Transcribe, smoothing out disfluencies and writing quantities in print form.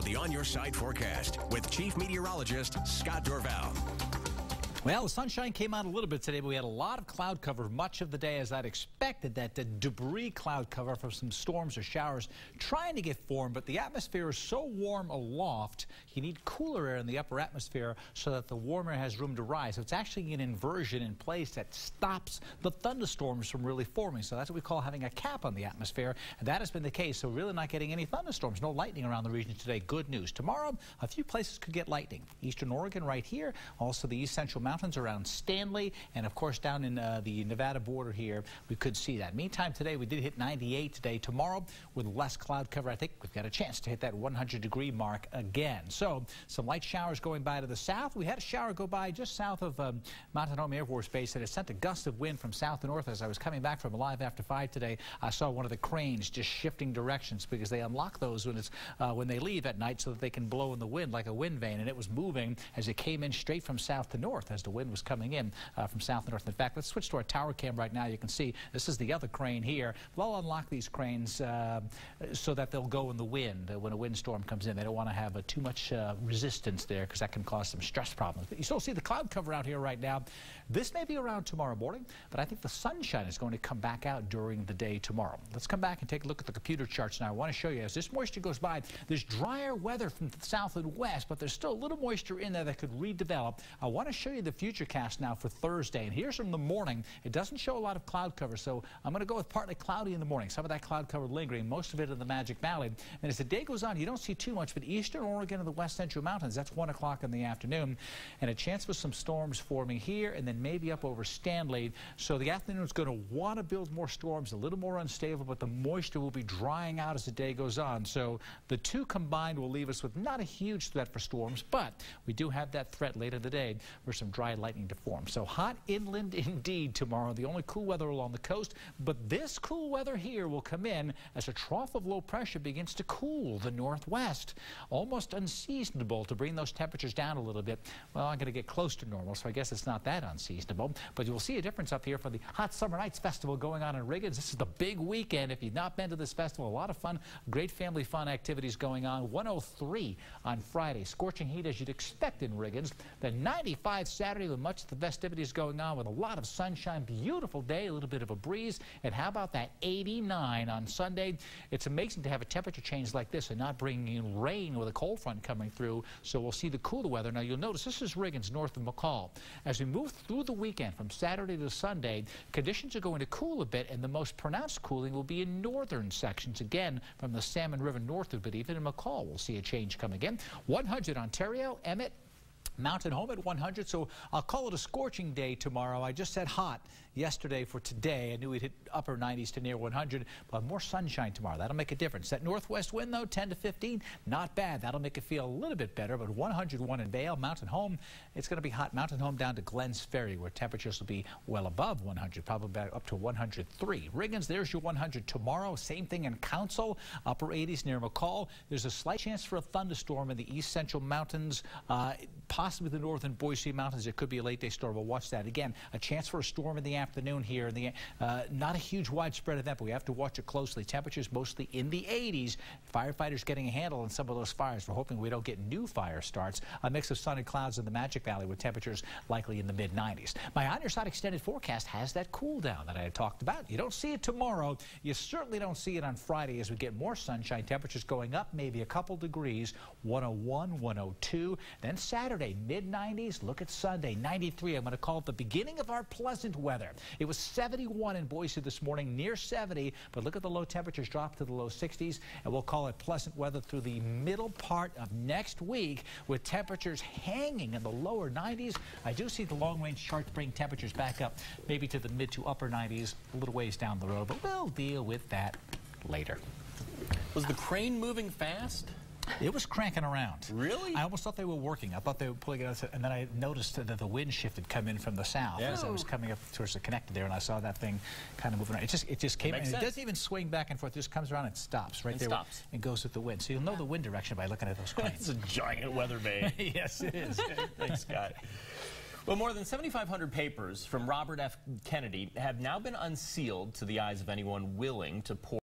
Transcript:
the On Your Side forecast with Chief Meteorologist Scott Dorval. Well, the sunshine came out a little bit today, but we had a lot of cloud cover much of the day, as I'd expected. That debris cloud cover from some storms or showers trying to get formed, but the atmosphere is so warm aloft, you need cooler air in the upper atmosphere so that the warm air has room to rise. So it's actually an inversion in place that stops the thunderstorms from really forming. So that's what we call having a cap on the atmosphere, and that has been the case. So really not getting any thunderstorms, no lightning around the region today. Good news. Tomorrow, a few places could get lightning. Eastern Oregon right here, also the east central mountains around Stanley, and of course down in the Nevada border here, we could see that. Meantime, today we did hit 98 today. Tomorrow, with less cloud cover, I think we've got a chance to hit that 100-degree mark again. So some light showers going by to the south. We had a shower go by just south of Mountain Home Air Force Base, and it sent a gust of wind from south to north. As I was coming back from Live After 5 today, I saw one of the cranes just shifting directions because they unlock those when they leave at night so that they can blow in the wind like a wind vane, and it was moving as it came in straight from south to north as the wind was coming in from south to north. In fact, let's switch to our tower cam right now. You can see this is the other crane here. We'll unlock these cranes so that they'll go in the wind when a windstorm comes in. They don't want to have too much resistance there because that can cause some stress problems. But you still see the cloud cover out here right now. This may be around tomorrow morning, but I think the sunshine is going to come back out during the day tomorrow. Let's come back and take a look at the computer charts now. I want to show you, as this moisture goes by, there's drier weather from the south and west, but there's still a little moisture in there that could redevelop. I want to show you the future cast now for Thursday, and here's from the morning. It doesn't show a lot of cloud cover, so I'm going to go with partly cloudy in the morning. Some of that cloud cover lingering, most of it in the Magic Valley. And as the day goes on, you don't see too much, but eastern Oregon and the west central mountains, that's 1 o'clock in the afternoon, and a chance for some storms forming here and then maybe up over Stanley. So the afternoon is going to want to build more storms, a little more unstable, but the moisture will be drying out as the day goes on. So the two combined will leave us with not a huge threat for storms, but we do have that threat later in the day for some dry lightning to form. So hot inland indeed tomorrow. The only cool weather along the coast, but this cool weather here will come in as a trough of low pressure begins to cool the northwest. Almost unseasonable to bring those temperatures down a little bit. Well, I'm going to get close to normal, so I guess it's not that unseasonable. But you'll see a difference up here for the Hot Summer Nights Festival going on in Riggins. This is the big weekend. If you've not been to this festival, a lot of fun, great family fun activities going on. 103 on Friday. Scorching heat as you'd expect in Riggins. Then 95 Saturday with much of the festivities going on with a lot of sunshine. Beautiful day, a little bit of a breeze. And how about that 89 on Sunday? It's amazing to have a temperature change like this and not bringing in rain with a cold front coming through. So we'll see the cooler weather. Now you'll notice this is Riggins north of McCall. As we move through the weekend from Saturday to Sunday, conditions are going to cool a bit, and the most pronounced cooling will be in northern sections, again from the Salmon River northward, but even in McCall we'll see a change come again. 100 Ontario, Emmett, Mountain Home at 100, so I'll call it a scorching day tomorrow. I just said hot yesterday for today. I knew we'd hit upper 90s to near 100, but more sunshine tomorrow. That'll make a difference. That northwest wind, though, 10 to 15, not bad. That'll make it feel a little bit better, but 101 in Vail. Mountain Home, it's going to be hot. Mountain Home down to Glens Ferry, where temperatures will be well above 100, probably up to 103. Riggins, there's your 100 tomorrow. Same thing in Council, upper 80s near McCall. There's a slight chance for a thunderstorm in the east central mountains, possibly the northern Boise Mountains. It could be a late day storm. We'll watch that. Again, a chance for a storm in the afternoon here. Not a huge widespread event, but we have to watch it closely. Temperatures mostly in the 80s. Firefighters getting a handle on some of those fires. We're hoping we don't get new fire starts. A mix of sun and clouds in the Magic Valley with temperatures likely in the mid-90s. My On Your Side extended forecast has that cool down that I had talked about. You don't see it tomorrow. You certainly don't see it on Friday as we get more sunshine. Temperatures going up maybe a couple degrees. 101, 102. Then Saturday, mid-90s. Look at Sunday, 93. I'm going to call it the beginning of our pleasant weather. It was 71 in Boise this morning, near 70, but look at the low temperatures drop to the low 60s, and we'll call it pleasant weather through the middle part of next week with temperatures hanging in the lower 90s. I do see the long-range charts bring temperatures back up maybe to the mid to upper 90s a little ways down the road, but we'll deal with that later. Was the crane moving fast? It was cranking around. Really? I almost thought they were working. I thought they were pulling it out, and then I noticed that the wind shift had come in from the south as I was coming up towards the connector there, and I saw that thing kind of moving around. It just came in. It doesn't even swing back and forth. It just comes around and stops right there and goes with the wind. So you'll know the wind direction by looking at those cranes. It's a giant weather vane. Yes, it is. Thanks, Scott. Well, more than 7,500 papers from Robert F. Kennedy have now been unsealed to the eyes of anyone willing to pour